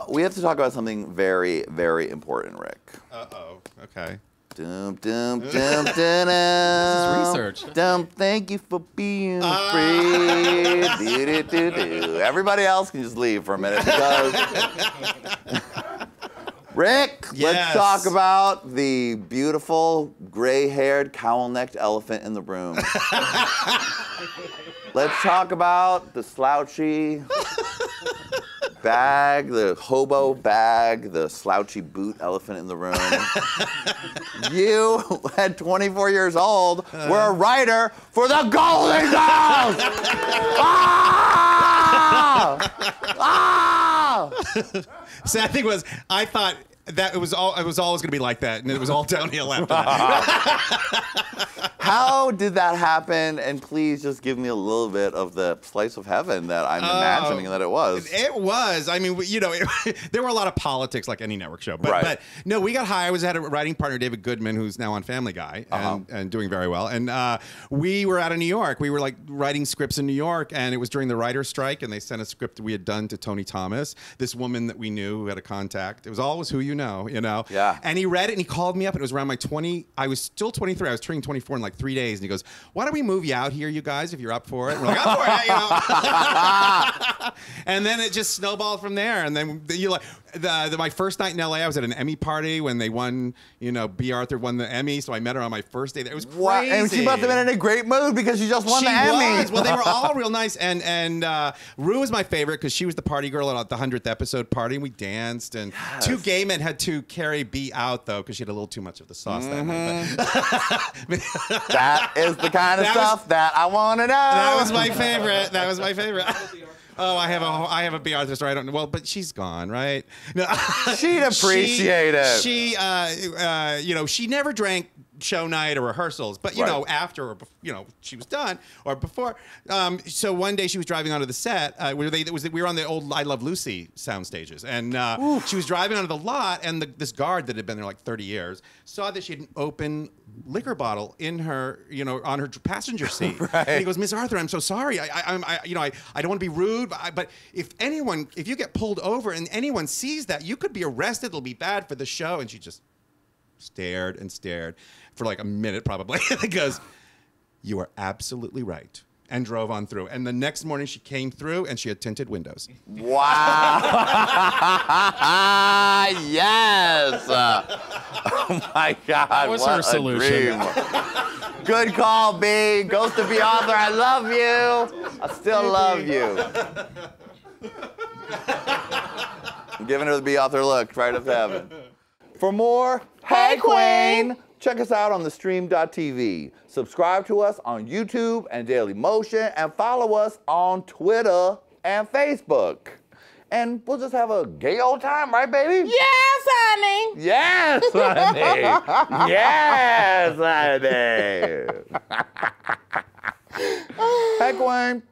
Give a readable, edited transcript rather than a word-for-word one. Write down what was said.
We have to talk about something very, very important, Rick. Uh-oh. Okay. Dum, dum, dum, dum, dum. This is research. Thank you for being free. Do. Everybody else can just leave for a minute because... Rick, let's talk about the beautiful, gray-haired, cowl-necked elephant in the room. Let's talk about the slouchy bag, the hobo bag, the slouchy boot elephant in the room. You, at 24 years old, were a writer for the Golden Girls! Sad thing was, I thought that it was always going to be like that, and it was all downhill after that. How did that happen? And please just give me a little bit of the slice of heaven that I'm imagining that it was. It was. I mean, you know, there were a lot of politics like any network show. But no, we got hired. I had a writing partner, David Goodman, who's now on Family Guy and doing very well. And we were out of New York. We were like writing scripts in New York, and it was during the writer's strike, and they sent a script we had done to Tony Thomas, this woman that we knew who had a contact. It was always who you know. Yeah. And he read it, and he called me up, and it was around my 20. I was still 23. I was turning 24 in like 3 days, and he goes, "Why don't we move you out here, you guys, if you're up for it?" And we're like, "Up for it," you know. And then it just snowballed from there. And then you like my first night in LA, I was at an Emmy party when they won. You know, B. Arthur won the Emmy, so I met her on my first day. It was crazy. Wow. And she must have been in a great mood because she just won the Emmy. Well, they were all real nice, and Rue was my favorite because she was the party girl at the 100th episode party, and we danced. And two gay men had to carry B out though because she had a little too much of the sauce that night. That is the kind of stuff that I want to know. That was my favorite. That was my favorite. Oh, I have a B. Arthur story. I don't know. Well, but she's gone, right? No. She'd appreciate it. She, you know, she never drank show night or rehearsals, but you know, after or you know, she was done or before. So one day she was driving onto the set. We were on the old I Love Lucy sound stages, and she was driving onto the lot, and this guard that had been there like 30 years saw that she had an open liquor bottle in her, you know, on her passenger seat. And he goes, "Miss Arthur, I'm so sorry. I you know, I don't want to be rude, but if you get pulled over and anyone sees that, you could be arrested. It'll be bad for the show." And she just stared and stared for like a minute probably. And he goes, "You are absolutely right," and drove on through. And the next morning she came through and she had tinted windows. Wow. Yes. Oh my God. That was her solution. Good call, B. Goes to B. Arthur. I love you. I still love you. I'm giving her the B. Arthur look right up to heaven. For more, hey Qween! Check us out on theStream.tv. Subscribe to us on YouTube and Daily Motion, and follow us on Twitter and Facebook. And we'll just have a gay old time, right, baby? Yes, honey. Yes, honey. Yes, honey. Hey, Qween.